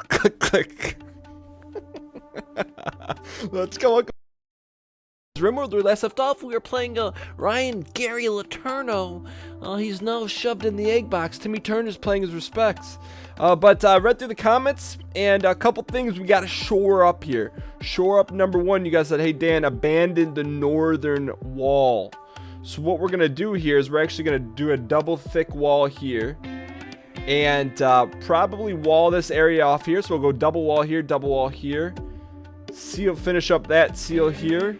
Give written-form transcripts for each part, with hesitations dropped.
Click, click. Let's go. RimWorld, we last left off, we were playing Ryan Gary Letourneau. He's now shoved in the egg box. Timmy Turner's playing his respects. But I read through the comments, and a couple things we got to shore up here. Shore up number one, you guys said, hey Dan, abandon the northern wall. So what we're going to do here is we're actually going to do a double thick wall here. And probably wall this area off here. So we'll go double wall here. Seal, finish up that seal here.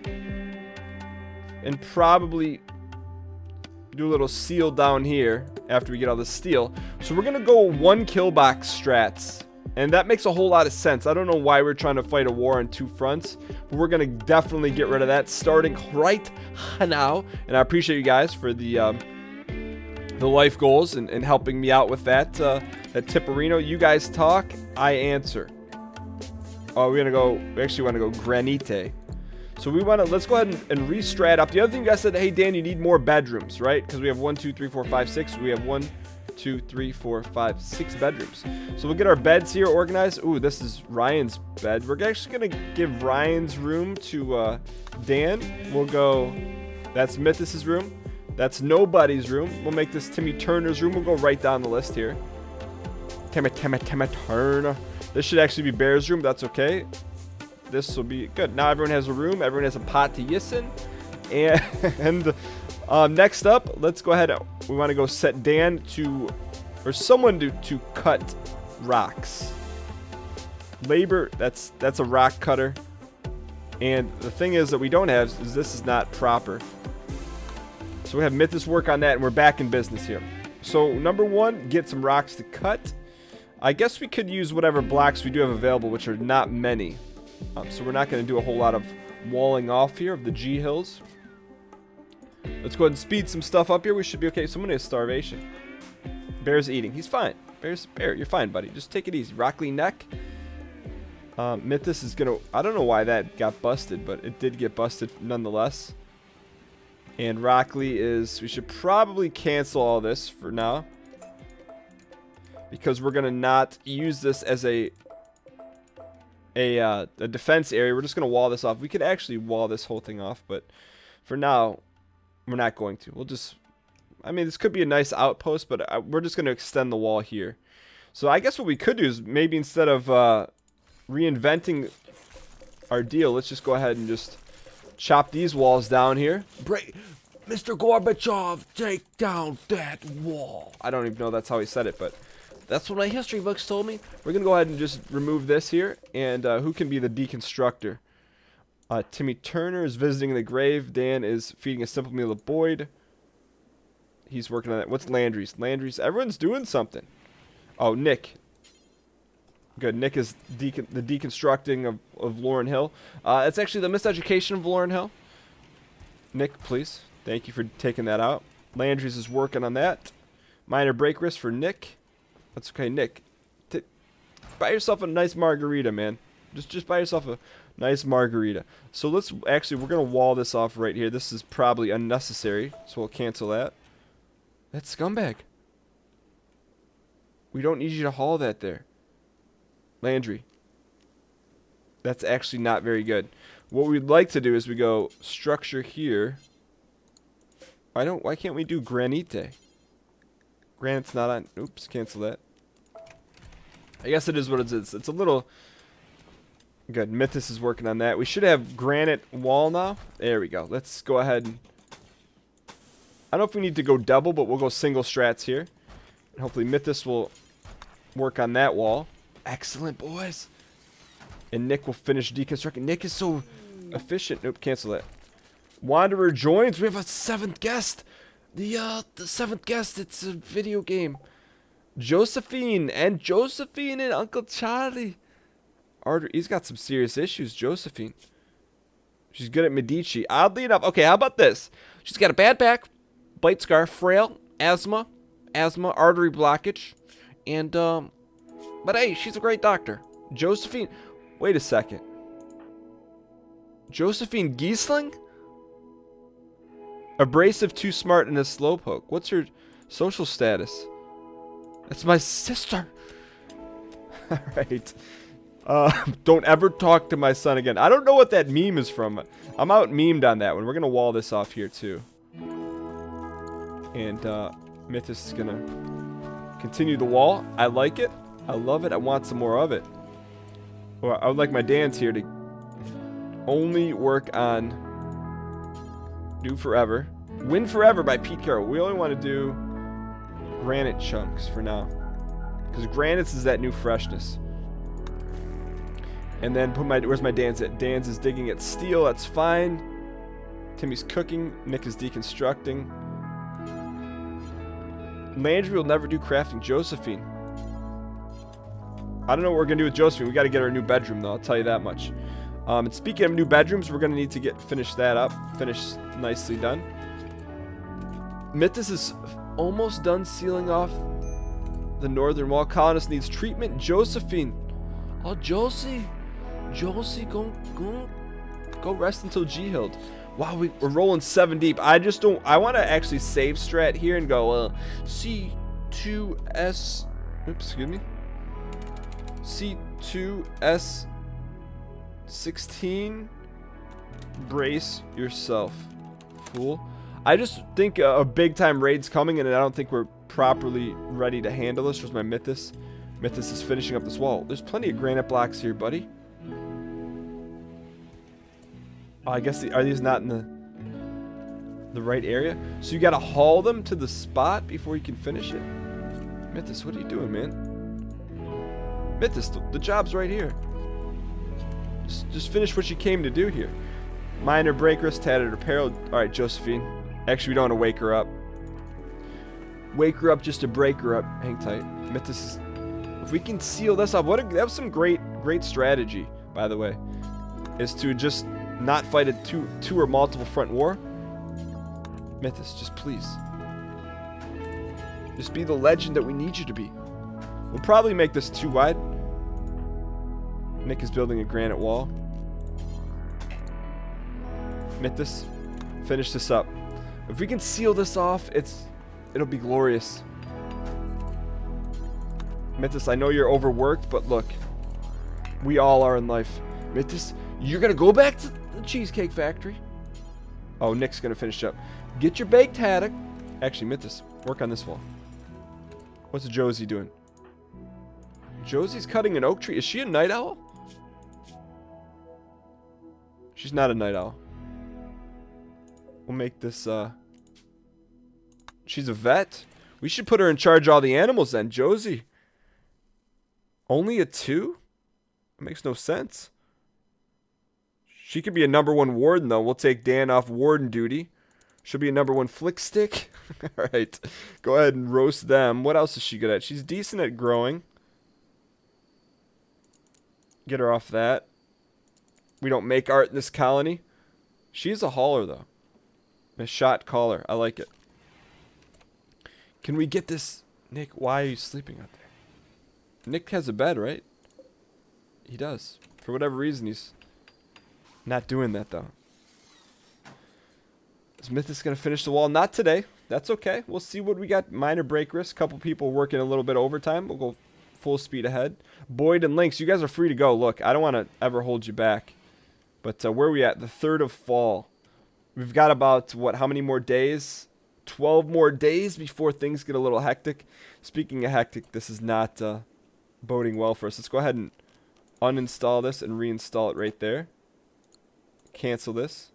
And probably do a little seal down here after we get all the steel. So we're going to go 1 kill box strats. And that makes a whole lot of sense. I don't know why we're trying to fight a war on 2 fronts. But we're going to definitely get rid of that starting right now. And I appreciate you guys for the life goals and helping me out with that. That Tipperino. You guys talk, I answer. Oh, we actually want to go granite. So let's go ahead and re-strat up. The other thing you guys said, hey Dan, you need more bedrooms, right? Because we have 1, 2, 3, 4, 5, 6. We have 1, 2, 3, 4, 5, 6 bedrooms. So we'll get our beds here organized. Ooh, this is Ryan's bed. We're actually going to give Ryan's room to Dan. We'll go, that's Mathas' room. That's nobody's room. We'll make this Timmy Turner's room. We'll go right down the list here. Timmy Turner. This should actually be Bear's room. That's okay. This will be good. Now everyone has a room. Everyone has a pot to yissen. And next up, let's go ahead. We want to go set Dan to, or someone to cut rocks. Labor, that's a rock cutter. And the thing is that we don't have is this is not proper. So we have Mathas work on that, and we're back in business here. So number one, get some rocks to cut. I guess we could use whatever blocks we do have available, which are not many. So we're not going to do a whole lot of walling off here of the G hills. Let's go ahead and speed some stuff up here. We should be okay. Someone has starvation. Bear's eating. He's fine. Bear, you're fine, buddy. Just take it easy. Rockley neck. Mathas is going to... I don't know why that got busted, but it did get busted nonetheless. And Rockley is... We should probably cancel all this for now. Because we're going to not use this as a defense area. We're just going to wall this off. We could actually wall this whole thing off, but for now, we're not going to. We'll just... I mean, this could be a nice outpost, but we're just going to extend the wall here. So I guess what we could do is maybe instead of reinventing our deal, let's just go ahead and just chop these walls down here. Mr. Gorbachev, take down that wall. I don't even know that's how he said it, but that's what my history books told me. We're going to go ahead and just remove this here. And who can be the deconstructor? Timmy Turner is visiting the grave. Dan is feeding a simple meal of Boyd. He's working on that. What's Landry's? Landry's. Everyone's doing something. Oh, Nick. Good. Nick is the deconstructing of Lauren Hill. It's actually the miseducation of Lauren Hill. Nick, please. Thank you for taking that out. Landry's is working on that. Minor break risk for Nick. That's okay, Nick. Buy yourself a nice margarita, man. Just buy yourself a nice margarita. So let's actually, we're gonna wall this off right here. This is probably unnecessary, so we'll cancel that. That's scumbag. We don't need you to haul that there, Landry. That's actually not very good. What we'd like to do is we go structure here. Why can't we do granite? Granite's not on. Oops, cancel that. I guess it is what it is. It's a little good. Mathas is working on that. We should have granite wall now. There we go. Let's go ahead and... I don't know if we need to go double, but we'll go single strats here. And hopefully Mathas will work on that wall. Excellent, boys. And Nick will finish deconstructing. Nick is so efficient. Nope, cancel that. Wanderer joins. We have a 7th guest. The 7th guest. It's a video game. Josephine and Uncle Charlie. He's got some serious issues, Josephine. She's good at Medici. Oddly enough. Okay, how about this? She's got a bad back, bite scar, frail, asthma, artery blockage, and but hey, she's a great doctor. Josephine. Wait a second. Josephine Giesling? Abrasive, too smart, and a slowpoke. What's her social status? That's my sister. Alright. Don't ever talk to my son again. I don't know what that meme is from. I'm out memed on that one. We're going to wall this off here, too. And, Mathas is going to continue the wall. I like it. I love it. I want some more of it. Well, I would like my Dans here to only work on Do Forever. Win Forever by Pete Carroll. We only want to do granite chunks for now. Because granites is that new freshness. And then put my, where's my Dans at? Dans is digging at steel, that's fine. Timmy's cooking, Nick is deconstructing. Landry will never do crafting. Josephine. I don't know what we're going to do with Josephine. We got to get her a new bedroom, though. I'll tell you that much. And speaking of new bedrooms, we're going to need to finish that up. Finish nicely done. Mathas is almost done sealing off the northern wall. Colonist needs treatment. Josephine. Oh, Josie. Josie, go rest until G-Hilled. Wow, we're rolling 7 deep. I just don't... I want to actually save strat here and go, C2S... Oops, excuse me. C2S16. Brace yourself, fool. I just think a big-time raid's coming, and I don't think we're properly ready to handle this. Where's my Mathas? Mathas is finishing up this wall. There's plenty of granite blocks here, buddy. Oh, I guess are these not in the right area? So you gotta haul them to the spot before you can finish it? Mathas, what are you doing, man? Mathas, the job's right here. Just finish what you came to do here. Minor break risk, tattered apparel. Alright, Josephine. Actually, we don't want to wake her up. Wake her up just to break her up. Hang tight. Mathas is... If we can seal this up, that was some great strategy, by the way. Is to just not fight a two or multiple front war. Mathas, just please. Just be the legend that we need you to be. We'll probably make this too wide. Nick is building a granite wall. Mathas, finish this up. If we can seal this off, it'll be glorious. Mathas, I know you're overworked, but look, we all are in life. Mathas, you're gonna go back to the Cheesecake Factory. Oh, Nick's gonna finish up. Get your baked haddock. Actually, Mathas, work on this wall. What's Josie doing? Josie's cutting an oak tree. Is she a night owl? She's not a night owl. We'll make this, She's a vet. We should put her in charge of all the animals then. Josie. Only a 2? That makes no sense. She could be a #1 warden, though. We'll take Dan off warden duty. She'll be a #1 flick stick. Alright. Go ahead and roast them. What else is she good at? She's decent at growing. Get her off that. We don't make art in this colony. She's a hauler, though. A shot caller. I like it. Can we get this... Nick, why are you sleeping out there? Nick has a bed, right? He does. For whatever reason, he's not doing that, though. Is Mathas going to finish the wall? Not today. That's okay. We'll see what we got. Minor break risk. Couple people working a little bit overtime. We'll go full speed ahead. Boyd and Lynx, you guys are free to go. Look, I don't want to ever hold you back. But where are we at? The 3rd of fall. We've got about, what, how many more days? 12 more days before things get a little hectic. Speaking of hectic, this is not boding well for us. Let's go ahead and uninstall this and reinstall it right there. Cancel this.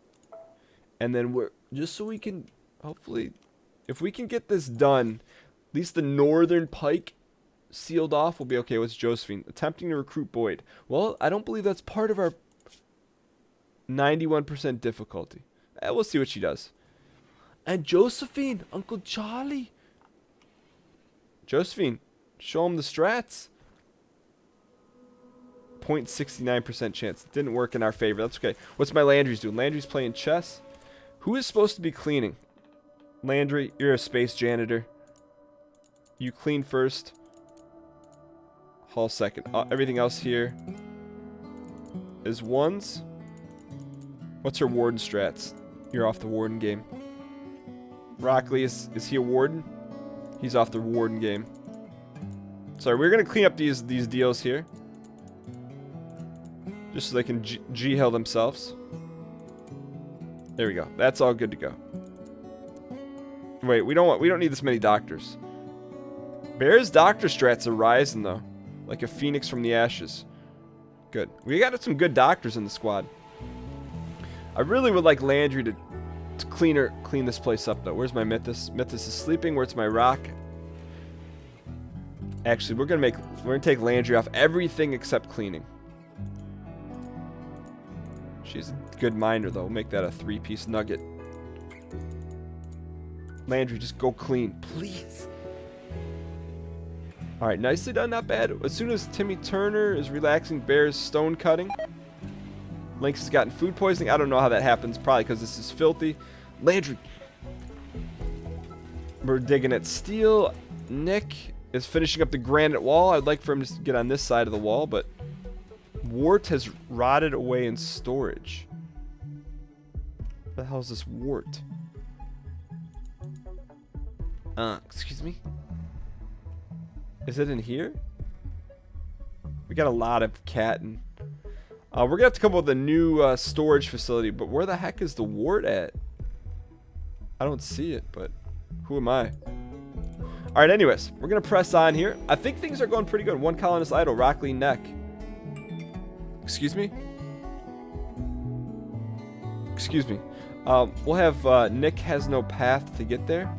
And then we're, just so we can, hopefully, if we can get this done, at least the northern pike sealed off, we'll be okay. What's Josephine? Attempting to recruit Boyd. Well, I don't believe that's part of our 91% difficulty. We'll see what she does. And Josephine, Uncle Charlie. Josephine, show him the strats. 0.69% chance. Didn't work in our favor. That's okay. What's my Landry's doing? Landry's playing chess. Who is supposed to be cleaning? Landry, you're a space janitor. You clean first. Hall second. Everything else here is 1s. What's her warden strats? You're off the warden game. Rockley, is he a warden? He's off the warden game. Sorry, we're gonna clean up these deals here. Just so they can G-heal themselves. There we go. That's all good to go. Wait, we don't need this many doctors. Bear's doctor strats are rising though. Like a phoenix from the ashes. Good. We got some good doctors in the squad. I really would like Landry to clean this place up though. Where's my Mathas? Mathas is sleeping. Where's my rock? Actually, we're gonna take Landry off everything except cleaning. She's a good miner though. We'll make that a 3-piece nugget. Landry, just go clean, please. Alright, nicely done, not bad. As soon as Timmy Turner is relaxing, Bear's stone cutting. Lynx has gotten food poisoning. I don't know how that happens, probably because this is filthy. Landry. We're digging at steel. Nick is finishing up the granite wall. I'd like for him to get on this side of the wall, but Wart has rotted away in storage. What the hell is this wart? Excuse me? Is it in here? We got a lot of cat and... we're gonna have to come up with a new storage facility, but where the heck is the wart at? I don't see it, but who am I? Alright, anyways, we're gonna press on here. I think things are going pretty good. One colonist idle, Rockley neck. Excuse me? Excuse me. We'll have Nick has no path to get there.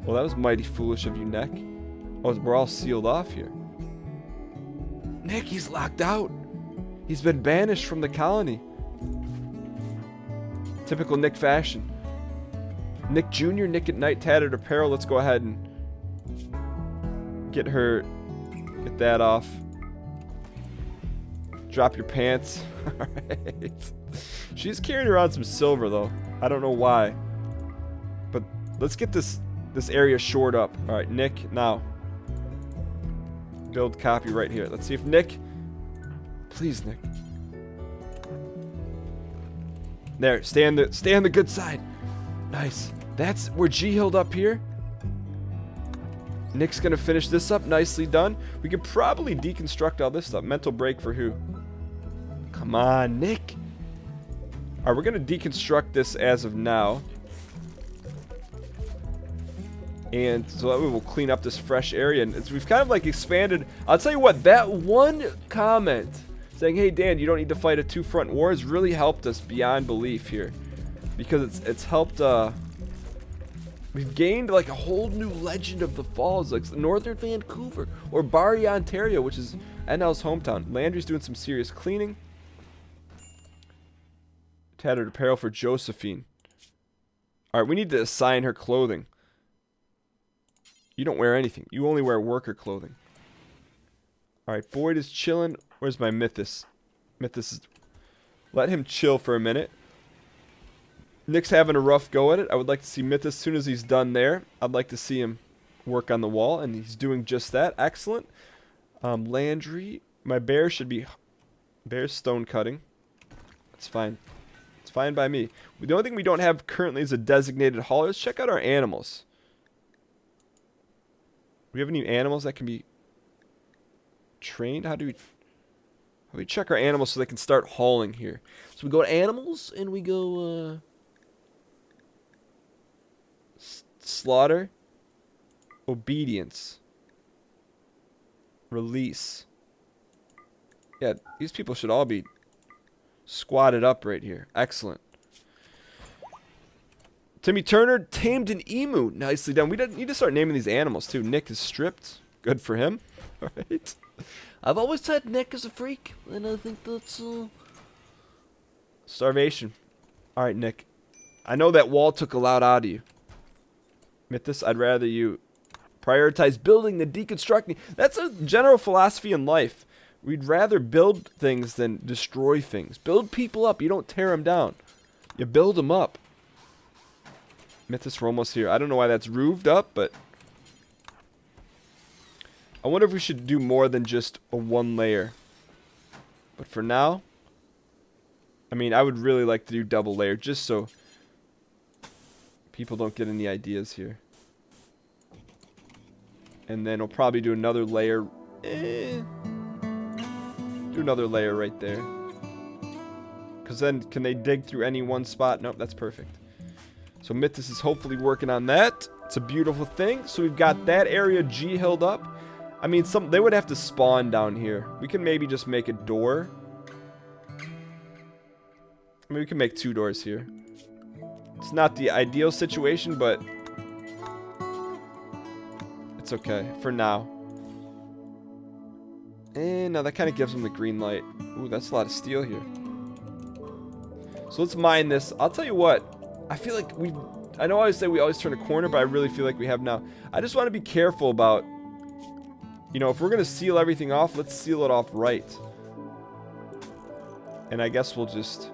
Well, that was mighty foolish of you, Nick. Oh, we're all sealed off here. Nick, he's locked out. He's been banished from the colony. Typical Nick fashion. Nick Jr., Nick at night, tattered apparel. Let's go ahead and get that off. Drop your pants. Alright. She's carrying around some silver, though. I don't know why. But let's get this area shored up. Alright, Nick, now. Build copy right here. Let's see if Nick... Please, Nick. There, stay on the good side. Nice. We're G-healed up here. Nick's gonna finish this up. Nicely done. We could probably deconstruct all this stuff. Mental break for who? Come on, Nick. Alright, we're gonna deconstruct this as of now. And so that way we'll clean up this fresh area. And we've kind of like expanded. I'll tell you what, that one comment saying, hey Dan, you don't need to fight a two-front war has really helped us beyond belief here. Because it's helped, we've gained like a whole new legend of the falls, like Northern Vancouver or Barrie, Ontario, which is NL's hometown. Landry's doing some serious cleaning. Tattered apparel for Josephine. Alright, we need to assign her clothing. You don't wear anything. You only wear worker clothing. Alright, Boyd is chilling. Where's my Mathas? Mathas is... Let him chill for a minute. Nick's having a rough go at it. I would like to see Mathas as soon as he's done there. I'd like to see him work on the wall, and he's doing just that. Excellent. Landry. My bear should be... Bear's stone cutting. That's fine. It's fine by me. The only thing we don't have currently is a designated hauler. Let's check out our animals. Do we have any animals that can be trained? How do we check our animals so they can start hauling here? So we go to animals and we go slaughter, obedience, release. Yeah, these people should all be squatted up right here. Excellent. Timmy Turner tamed an emu. Nicely done. We need to start naming these animals too. Nick is stripped. Good for him. All right. I've always said Nick is a freak, and I think that's starvation. All right, Nick. I know that wall took a lot out of you. Mathas, I'd rather you prioritize building than deconstructing. That's a general philosophy in life. We'd rather build things than destroy things. Build people up. You don't tear them down. You build them up. Mathas, we're almost here. I don't know why that's roofed up, but I wonder if we should do more than just a one layer. But for now, I mean, I would really like to do double layer just so people don't get any ideas here. And then we'll probably do another layer. Do another layer right there. Because then, can they dig through any one spot? Nope, that's perfect. So Mathas is hopefully working on that. It's a beautiful thing. So we've got that area G held up. I mean, they would have to spawn down here. We can maybe just make a door. I mean, we can make 2 doors here. It's not the ideal situation, but it's okay for now. And now that kind of gives them the green light. Ooh, that's a lot of steel here. So let's mine this. I'll tell you what. I feel like I know I always say we always turn a corner, but I really feel like we have now. I just want to be careful about, you know, if we're going to seal everything off, let's seal it off right. And I guess we'll just...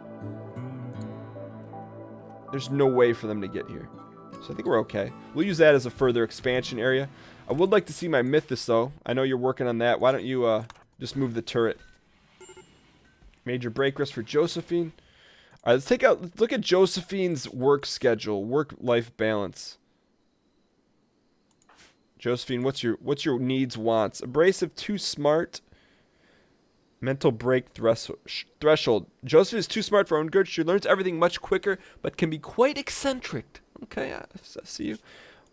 There's no way for them to get here. So I think we're okay. We'll use that as a further expansion area. I would like to see my Mathas, though. I know you're working on that. Why don't you just move the turret? Major break risk for Josephine. All right, let's look at Josephine's work schedule, work-life balance. Josephine, what's your needs, wants? Abrasive, too smart. Mental break threshold. Josephine is too smart for her own good. She learns everything much quicker, but can be quite eccentric. Okay, I see you.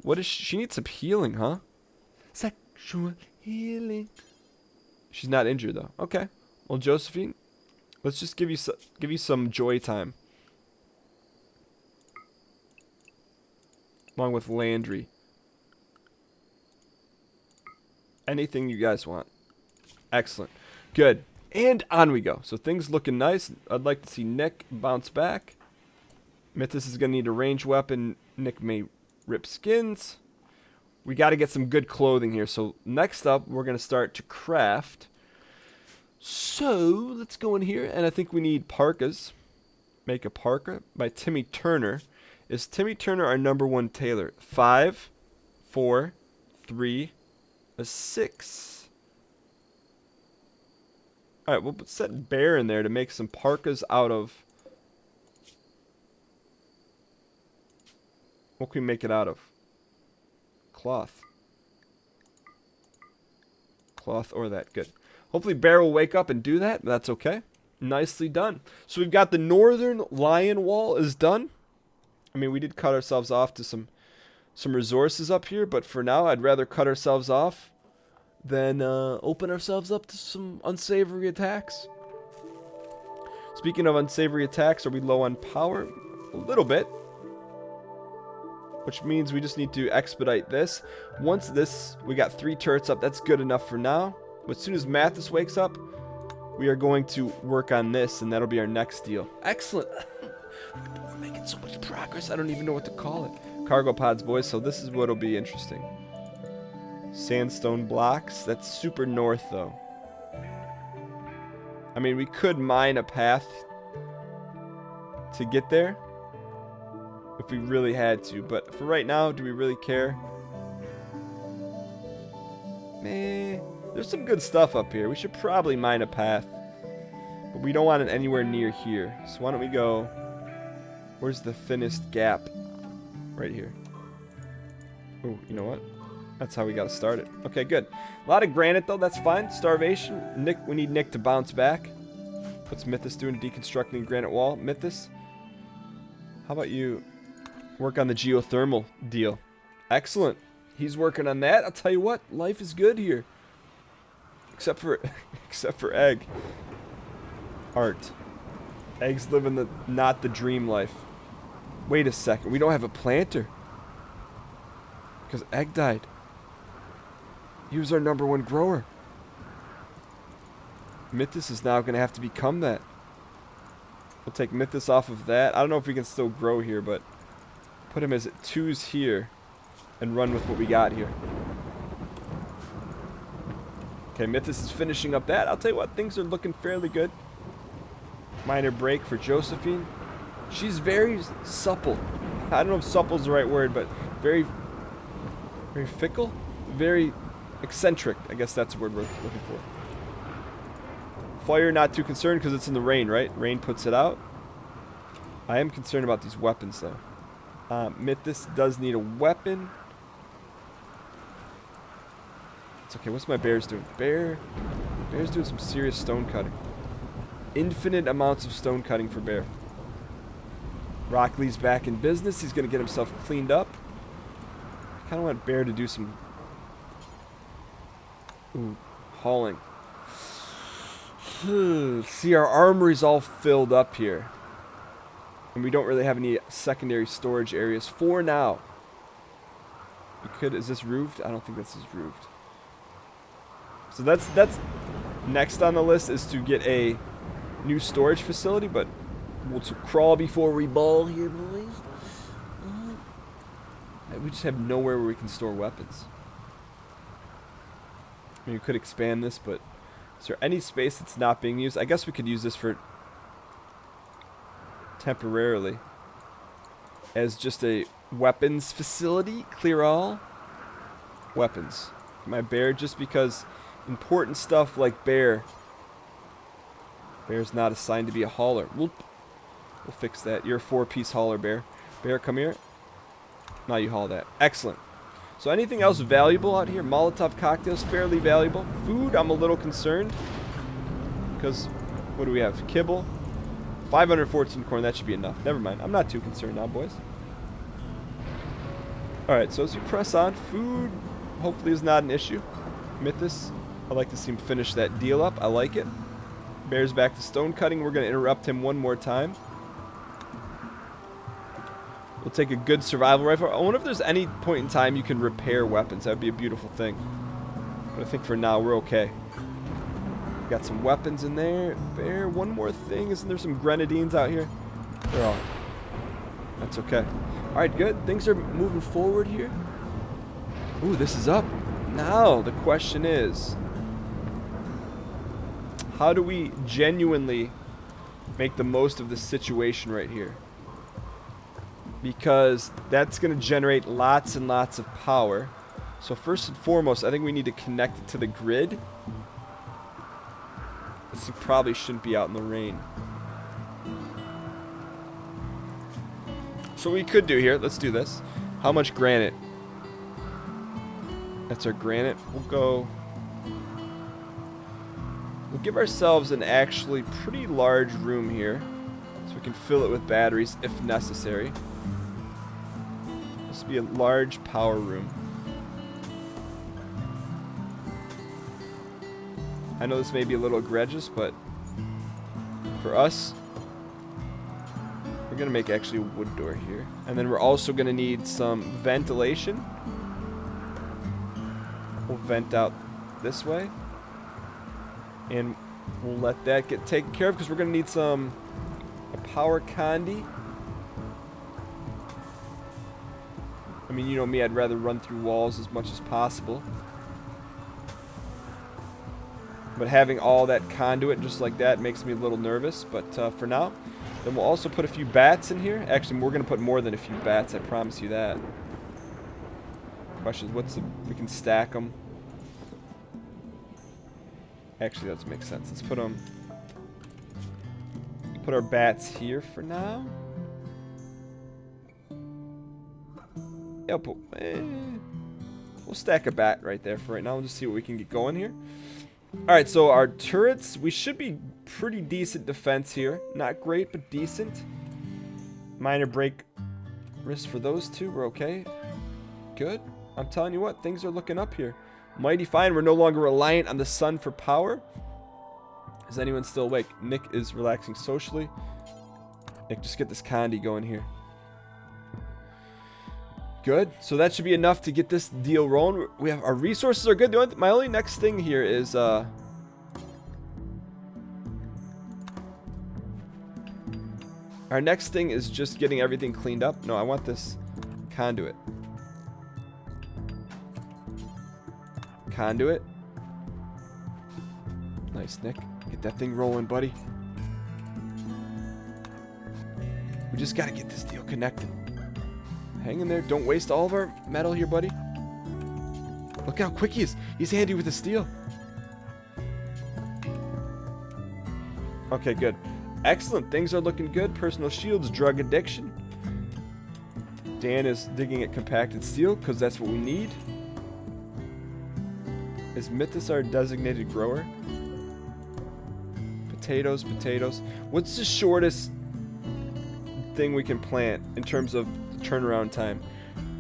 What is she needs some healing, huh? Sexual healing. She's not injured though. Okay. Well, Josephine, let's just give you some joy time. Along with Landry. Anything you guys want. Excellent. Good. And on we go. So things looking nice. I'd like to see Nick bounce back. Mathas is going to need a ranged weapon. Nick may rip skins. We got to get some good clothing here. So next up, we're going to start to craft. So let's go in here. And I think we need parkas. Make a parka by Timmy Turner. Is Timmy Turner our #1 tailor? 5, 4, 3, a 6. Alright, we'll set Bear in there to make some parkas out of... What can we make it out of? Cloth. Cloth or that. Good. Hopefully Bear will wake up and do that. That's okay. Nicely done. So we've got the Northernlion wall is done. I mean, we did cut ourselves off to some resources up here, but for now, I'd rather cut ourselves off than open ourselves up to some unsavory attacks. Speaking of unsavory attacks, are we low on power? A little bit. Which means we just need to expedite this. Once we got 3 turrets up, that's good enough for now. But as soon as Mathas wakes up, we are going to work on this, and that'll be our next deal. Excellent. We're making so much progress, I don't even know what to call it. Cargo pods, boys, so this is what'll be interesting. Sandstone blocks. That's super north, though. I mean, we could mine a path to get there if we really had to, but for right now, do we really care? Meh. There's some good stuff up here. We should probably mine a path, but we don't want it anywhere near here. So why don't we go... Where's the thinnest gap? Right here. Oh, you know what? That's how we got to start it. Okay, good. A lot of granite, though. That's fine. Starvation. Nick, we need Nick to bounce back. What's Mathas doing? Deconstructing granite wall. Mathas, how about you work on the geothermal deal? Excellent. He's working on that. I'll tell you what. Life is good here. Except for Egg. Art. Egg's living not the dream life. Wait a second. We don't have a planter. Because Egg died. He was our #1 grower. Mathas is now going to have to become that. We'll take Mathas off of that. I don't know if we can still grow here, but put him as 2s here and run with what we got here. Okay, Mathas is finishing up that. I'll tell you what, things are looking fairly good. Minor break for Josephine. She's very supple. I don't know if supple is the right word, but very fickle, very eccentric. I guess that's the word we're looking for. Fire, not too concerned because it's in the rain, right? Rain puts it out. I am concerned about these weapons, though. Mathas does need a weapon. It's okay. What's my bears doing? Bear's doing some serious stone cutting. Infinite amounts of stone cutting for bear. Rockley's back in business. He's going to get himself cleaned up. I kind of want bear to do some hauling. See, our armory's all filled up here. And we don't really have any secondary storage areas for now. We could, is this roofed? I don't think this is roofed. So that's next on the list is to get a new storage facility, but we'll crawl before we ball here, boys. We just have nowhere where we can store weapons. I mean, we could expand this, but is there any space that's not being used? I guess we could use this for temporarily as just a weapons facility. Clear all weapons. My bear, just because important stuff like bear's not assigned to be a hauler. We'll fix that. You're a 4-piece hauler, bear. Bear, come here. Now you haul that. Excellent. So anything else valuable out here? Molotov cocktails, fairly valuable. Food, I'm a little concerned. Because, what do we have? Kibble. 514 corn, that should be enough. Never mind. I'm not too concerned now, boys. Alright, so as we press on, food hopefully is not an issue. Mathas, I'd like to see him finish that deal up. I like it. Bear's back to stone cutting. We're going to interrupt him one more time. We'll take a good survival rifle. I wonder if there's any point in time you can repair weapons. That would be a beautiful thing. But I think for now we're okay. Got some weapons in there. Bear, one more thing. Isn't there some grenadines out here? They're all. That's okay. Alright, good. Things are moving forward here. Ooh, this is up. Now, the question is, how do we genuinely make the most of this situation right here? Because that's going to generate lots and lots of power. So first and foremost, I think we need to connect it to the grid. This probably shouldn't be out in the rain. So what we could do here, let's do this. How much granite? That's our granite. We'll give ourselves an actually pretty large room here. So we can fill it with batteries if necessary. This will be a large power room. I know this may be a little egregious, but for us, we're going to make actually a wood door here. And then we're also going to need some ventilation. We'll vent out this way. And we'll let that get taken care of because we're going to need a power condi. I mean, you know me, I'd rather run through walls as much as possible. But having all that conduit just like that makes me a little nervous. But for now, then we'll also put a few bats in here. Actually, we're going to put more than a few bats, I promise you that. Question is, we can stack them. Actually, that doesn't make sense. Let's put our bats here for now. Yep, we'll stack a bat right there for right now. We'll just see what we can get going here. Alright, so our turrets, we should be pretty decent defense here. Not great, but decent. Minor break risk for those two. We're okay. Good. I'm telling you what, things are looking up here. Mighty fine. We're no longer reliant on the sun for power. Is anyone still awake? Nick is relaxing socially. Nick, just get this condi going here. Good. So that should be enough to get this deal rolling. We have our resources are good. My only next thing here is our next thing is just getting everything cleaned up. No, I want this conduit. Conduit. Nice, Nick. Get that thing rolling, buddy. We just gotta get this deal connected. Hang in there. Don't waste all of our metal here, buddy. Look how quick he is. He's handy with the steel. Okay, good. Excellent. Things are looking good. Personal shields, drug addiction. Dan is digging at compacted steel because that's what we need. Is Mathas our designated grower? Potatoes, potatoes. What's the shortest thing we can plant in terms of turnaround time?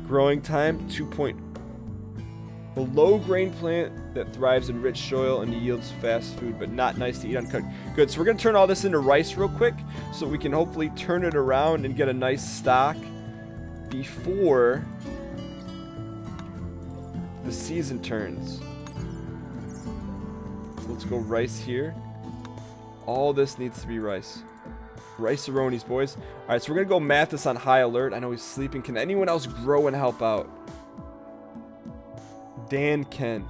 Growing time, 2 point. A low grain plant that thrives in rich soil and yields fast food, but not nice to eat uncooked. Good, so we're gonna turn all this into rice real quick so we can hopefully turn it around and get a nice stock before the season turns. So let's go rice here. All this needs to be rice. Rice-a-ronies, boys. Alright, so we're gonna go Mathas on high alert. I know he's sleeping. Can anyone else grow and help out? Dan can.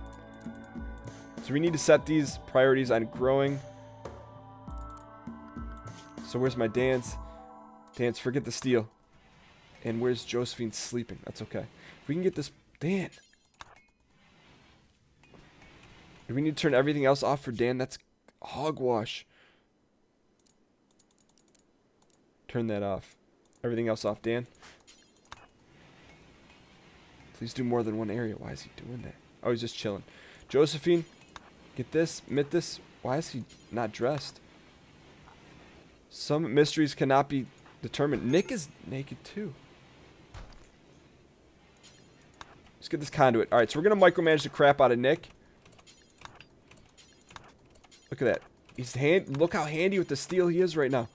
So we need to set these priorities on growing. So where's my Dan's? Dan's, forget the steel. And where's Josephine sleeping? That's okay. If we can get this... Dan. Do we need to turn everything else off for Dan? That's hogwash. Turn that off. Everything else off, Dan. Please do more than one area. Why is he doing that? Oh, he's just chilling. Josephine, get this. Mathas. Why is he not dressed? Some mysteries cannot be determined. Nick is naked too. Let's get this conduit. Alright, so we're going to micromanage the crap out of Nick. Look at that. He's look how handy with the steel he is right now.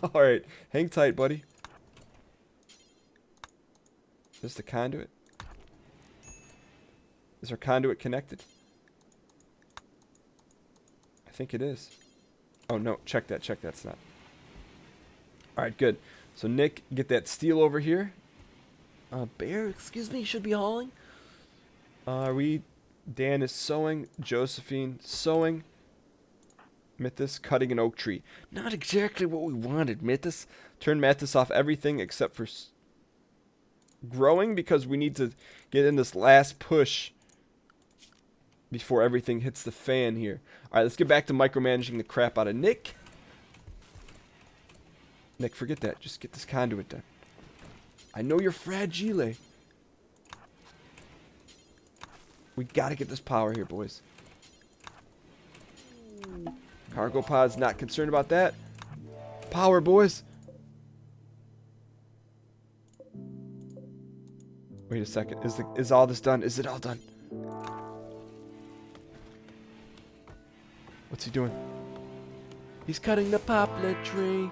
Alright, hang tight, buddy. Is this the conduit? Is our conduit connected? I think it is. Oh, no. Check that. Check that. It's not. Alright, good. So, Nick, get that steel over here. Bear, excuse me, should be hauling. Dan is sewing. Josephine, sewing. Mathas, cutting an oak tree. Not exactly what we wanted, Mathas. Turn Mathas off everything except for growing because we need to get in this last push before everything hits the fan here. Alright, let's get back to micromanaging the crap out of Nick. Nick, forget that. Just get this conduit done. I know you're fragile. We gotta get this power here, boys. Cargo pod's not concerned about that. Power, boys. Wait a second. Is all this done? Is it all done? What's he doing? He's cutting the poplar tree.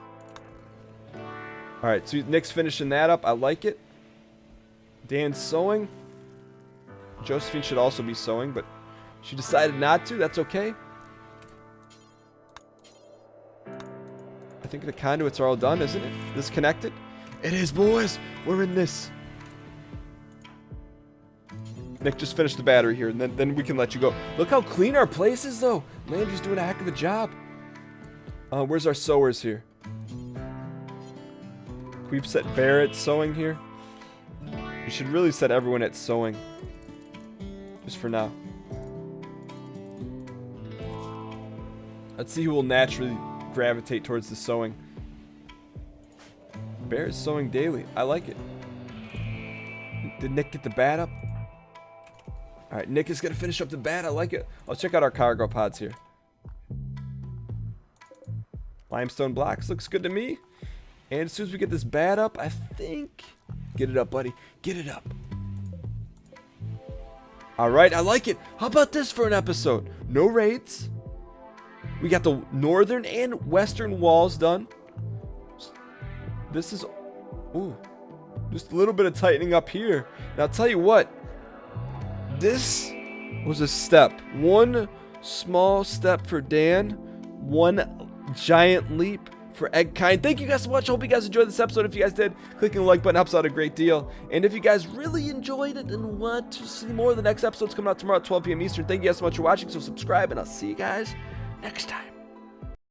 Alright, so Nick's finishing that up. I like it. Dan's sewing. Josephine should also be sewing, but she decided not to. That's okay. I think the conduits are all done, isn't it? This connected? It is, boys. We're in this. Nick, just finish the battery here, and then we can let you go. Look how clean our place is, though. Landry's doing a heck of a job. Where's our sewers here? We've set Barrett sewing here. We should really set everyone at sewing. Just for now. Let's see who will naturally gravitate towards the sewing. Bear is sewing daily. I like it. Did Nick get the bat up? Alright, Nick is going to finish up the bat. I like it. Let's check out our cargo pods here. Limestone blocks. Looks good to me. And as soon as we get this bat up, I think... Get it up, buddy. Get it up. Alright, I like it. How about this for an episode? No raids. We got the northern and western walls done. This is... Ooh. Just a little bit of tightening up here. And I'll tell you what. This was a step. One small step for Dan. One giant leap for Eggkind. Thank you guys so much. I hope you guys enjoyed this episode. If you guys did, clicking the like button helps out a great deal. And if you guys really enjoyed it and want to see more, the next episode's coming out tomorrow at 12 p.m. Eastern. Thank you guys so much for watching. So subscribe, and I'll see you guys next time.